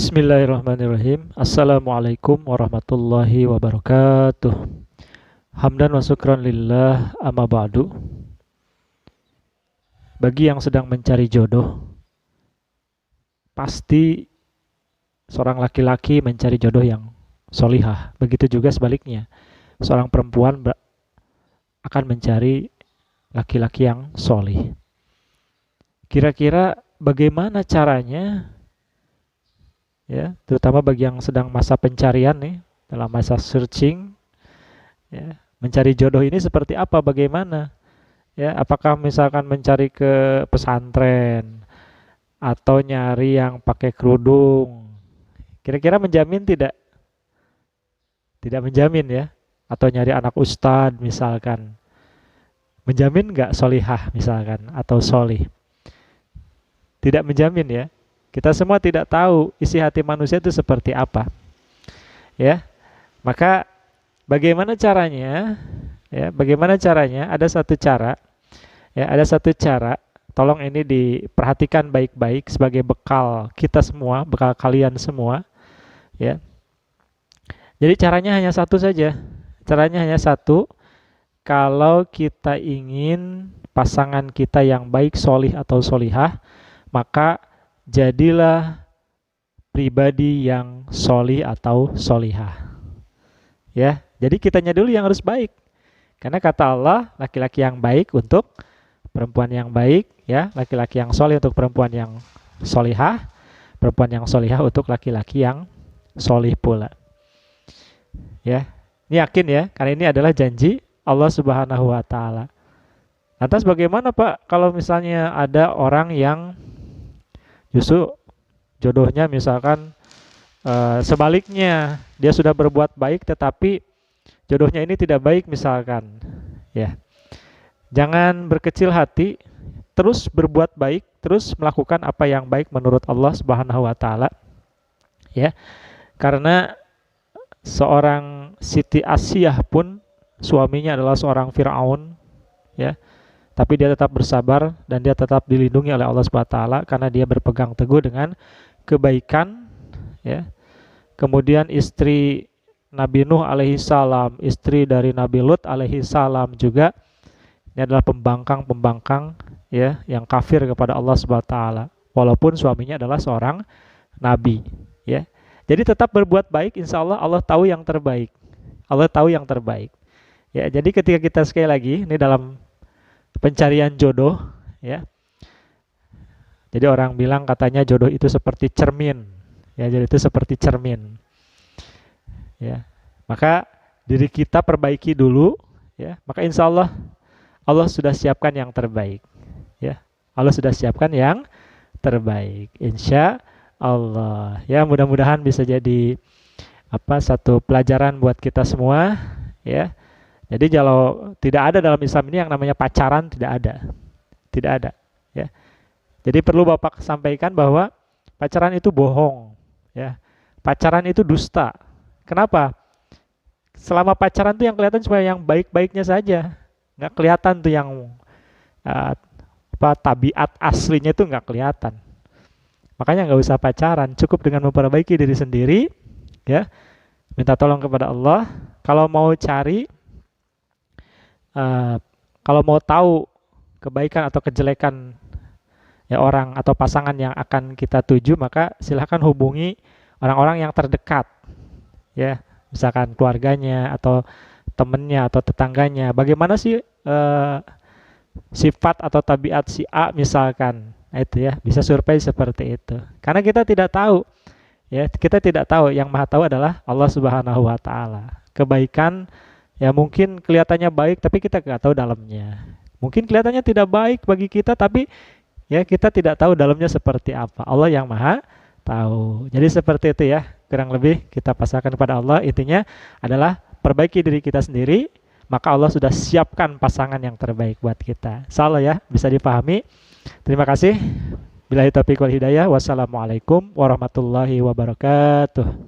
Bismillahirrahmanirrahim. Assalamualaikum warahmatullahi wabarakatuh. Hamdan wa syukran lillah, amma ba'du. Bagi yang sedang mencari jodoh, pasti seorang laki-laki mencari jodoh yang solihah. Begitu juga sebaliknya, seorang perempuan akan mencari laki-laki yang solih. Kira-kira bagaimana caranya, ya, terutama bagi yang sedang masa pencarian nih, dalam masa searching, ya, mencari jodoh ini seperti apa, bagaimana, ya, apakah misalkan mencari ke pesantren atau nyari yang pakai kerudung, kira-kira menjamin tidak? Tidak menjamin, ya. Atau nyari anak ustadz misalkan, menjamin nggak solihah misalkan atau solih? Tidak menjamin, ya. Kita semua tidak tahu isi hati manusia itu seperti apa, ya. Maka bagaimana caranya? Ya, bagaimana caranya? Ada satu cara, ya, ada satu cara. Tolong ini diperhatikan baik-baik sebagai bekal kita semua, bekal kalian semua, ya. Jadi caranya hanya satu saja. Caranya hanya satu. Kalau kita ingin pasangan kita yang baik, solih atau solihah, maka jadilah pribadi yang solih atau solihah. Ya, jadi kitanya dulu yang harus baik. Karena kata Allah, laki-laki yang baik untuk perempuan yang baik, ya, laki-laki yang solih untuk perempuan yang solihah, perempuan yang solihah untuk laki-laki yang solih pula. Ya, ini yakin ya, karena ini adalah janji Allah Subhanahu wa Ta'ala. Lantas bagaimana Pak kalau misalnya ada orang yang justru jodohnya misalkan sebaliknya, dia sudah berbuat baik tetapi jodohnya ini tidak baik misalkan, ya. Jangan berkecil hati, terus berbuat baik, terus melakukan apa yang baik menurut Allah Subhanahu wa Ta'ala, ya. Karena seorang Siti Asiyah pun suaminya adalah seorang Fir'aun, ya. Tapi dia tetap bersabar dan dia tetap dilindungi oleh Allah Subhanahu wa Ta'ala karena dia berpegang teguh dengan kebaikan, ya. Kemudian istri Nabi Nuh alaihi salam, istri dari Nabi Lut alaihi salam juga ini adalah pembangkang-pembangkang, ya, yang kafir kepada Allah Subhanahu wa Ta'ala walaupun suaminya adalah seorang nabi, ya. Jadi tetap berbuat baik, insya Allah Allah tahu yang terbaik. Allah tahu yang terbaik. Ya, jadi ketika kita sekali lagi ini dalam pencarian jodoh, ya. Jadi orang bilang katanya jodoh itu seperti cermin. Ya, jadi itu seperti cermin. Ya. Maka diri kita perbaiki dulu, ya. Maka insya Allah Allah sudah siapkan yang terbaik. Ya. Allah sudah siapkan yang terbaik. Insya Allah. Ya, mudah-mudahan bisa jadi satu pelajaran buat kita semua, ya. Jadi kalau tidak ada dalam Islam ini yang namanya pacaran, tidak ada. Tidak ada, ya. Jadi perlu Bapak sampaikan bahwa pacaran itu bohong, ya. Pacaran itu dusta. Kenapa? Selama pacaran tuh yang kelihatan cuma yang baik-baiknya saja. Nggak kelihatan tuh yang tabiat aslinya itu nggak kelihatan. Makanya nggak usah pacaran, cukup dengan memperbaiki diri sendiri, ya. Minta tolong kepada Allah. Kalau mau cari, kalau mau tahu kebaikan atau kejelekan, ya, orang atau pasangan yang akan kita tuju, maka silahkan hubungi orang-orang yang terdekat, ya, misalkan keluarganya atau temennya atau tetangganya. Bagaimana sih sifat atau tabiat si A misalkan, nah, itu ya, bisa survei seperti itu. Karena kita tidak tahu, ya, kita tidak tahu. Yang Maha tahu adalah Allah Subhanahu wa Ta'ala. Kebaikan ya mungkin kelihatannya baik tapi kita nggak tahu dalamnya. Mungkin kelihatannya tidak baik bagi kita tapi ya kita tidak tahu dalamnya seperti apa. Allah yang Maha tahu. Jadi seperti itu ya, kurang lebih kita pasrahkan kepada Allah. Intinya adalah perbaiki diri kita sendiri, maka Allah sudah siapkan pasangan yang terbaik buat kita. Insyaallah ya, bisa dipahami. Terima kasih. Billahi taufiq wal hidayah. Wassalamualaikum warahmatullahi wabarakatuh.